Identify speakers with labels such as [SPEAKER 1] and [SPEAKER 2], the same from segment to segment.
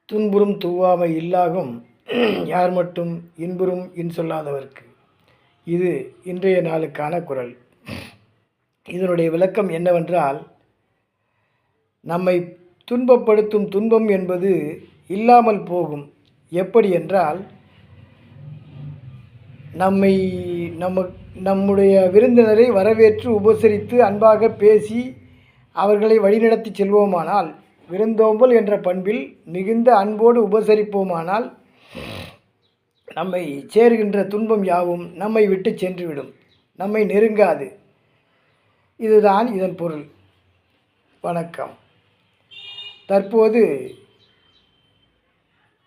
[SPEAKER 1] துன்புறும் தூவாமை இல்லாகும் யார் மட்டும் இன்புறும் இன்சொல்லாதவர்க்கு. இது இன்றைய நாளுக்கான குறள். இதனுடைய விளக்கம் என்னவென்றால், நம்மை துன்பப்படுத்தும் துன்பம் என்பது இல்லாமல் போகும். எப்படி என்றால், நம்முடைய விருந்தினரை வரவேற்று உபசரித்து அன்பாக பேசி அவர்களை வழிநடத்தி செல்வோமானால், விருந்தோம்பல் என்ற பண்பில் மிகுந்த அன்போடு உபசரிப்போமானால், நம்மை சேர்கின்ற துன்பம் யாவும் நம்மை விட்டு சென்றுவிடும், நம்மை நெருங்காது. இதுதான் இதன் பொருள். வணக்கம். தற்போது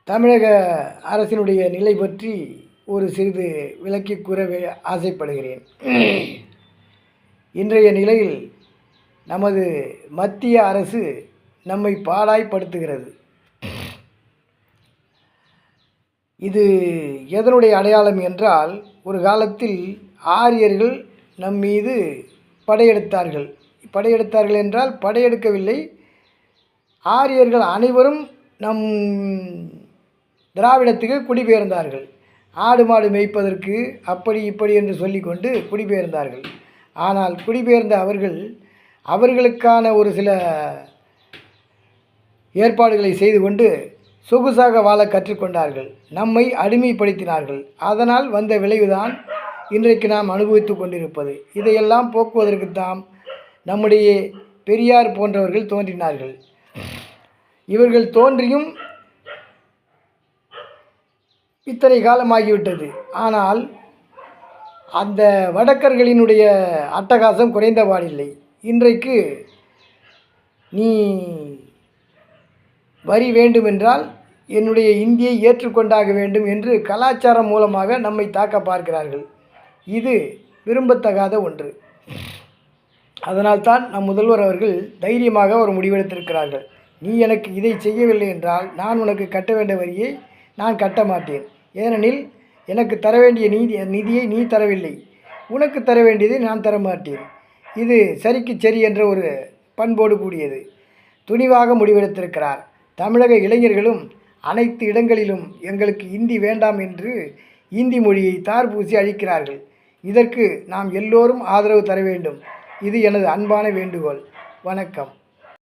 [SPEAKER 1] தமிழக அரசினுடைய நிலை பற்றி ஒரு சிறிது விளக்கி கூற ஆசைப்படுகிறேன். இன்றைய நிலையில் நமது மத்திய அரசு நம்மை பாடாய்படுத்துகிறது. இது எதனுடைய அடையாளம் என்றால், ஒரு காலத்தில் ஆரியர்கள் நம் மீது படையெடுத்தார்கள். என்றால் படையெடுக்கவில்லை, ஆரியர்கள் அனைவரும் நம் திராவிடத்துக்கு குடிபெயர்ந்தார்கள். ஆடு மாடு மேய்ப்பதற்கு அப்படி இப்படி என்று சொல்லிக்கொண்டு குடிபெயர்ந்தார்கள். ஆனால் குடிபெயர்ந்த அவர்களுக்கான ஒரு சில ஏற்பாடுகளை செய்து கொண்டு சொகுசாக வாழ கற்றுக்கொண்டார்கள். நம்மை அடிமைப்படுத்தினார்கள். அதனால் வந்த விளைவுதான் இன்றைக்கு நாம் அனுபவித்து கொண்டிருப்பது. இதையெல்லாம் போக்குவதற்குத்தான் நம்முடைய பெரியார் போன்றவர்கள் தோன்றினார்கள். இவர்கள் தோன்றியும் இத்தனை காலமாகிவிட்டது. ஆனால் அந்த வடக்கர்களினுடைய அட்டகாசம் குறைந்தபாடில்லை. இன்றைக்கு நீ வரி வேண்டுமென்றால் என்னுடைய இந்தியை ஏற்றுக்கொண்டாக வேண்டும் என்று கலாச்சாரம் மூலமாக நம்மை தாக்க பார்க்கிறார்கள். இது விரும்பத்தகாத ஒன்று. அதனால்தான் நம் முதல்வர் அவர்கள் தைரியமாக ஒரு முடிவெடுத்திருக்கிறார்கள். நீ எனக்கு இதை செய்யவில்லை என்றால் நான் உனக்கு கட்ட வேண்டிய வரியை நான் கட்ட மாட்டேன். ஏனெனில் எனக்கு தர வேண்டிய நிதியை நீ தரவில்லை, உனக்கு தர வேண்டியதை நான் தர மாட்டேன். இது சரிக்கு சரி என்ற ஒரு பண்போடு கூடியது. துணிவாக முடிவெடுத்திருக்கிறார். தமிழக இளைஞர்களும் அனைத்து இடங்களிலும் எங்களுக்கு இந்தி வேண்டாம் என்று இந்தி மொழியை தார்பூசி அழிக்கிறார்கள். இதற்கு நாம் எல்லோரும் ஆதரவு தர வேண்டும். இது எனது அன்பான வேண்டுகோள். வணக்கம்.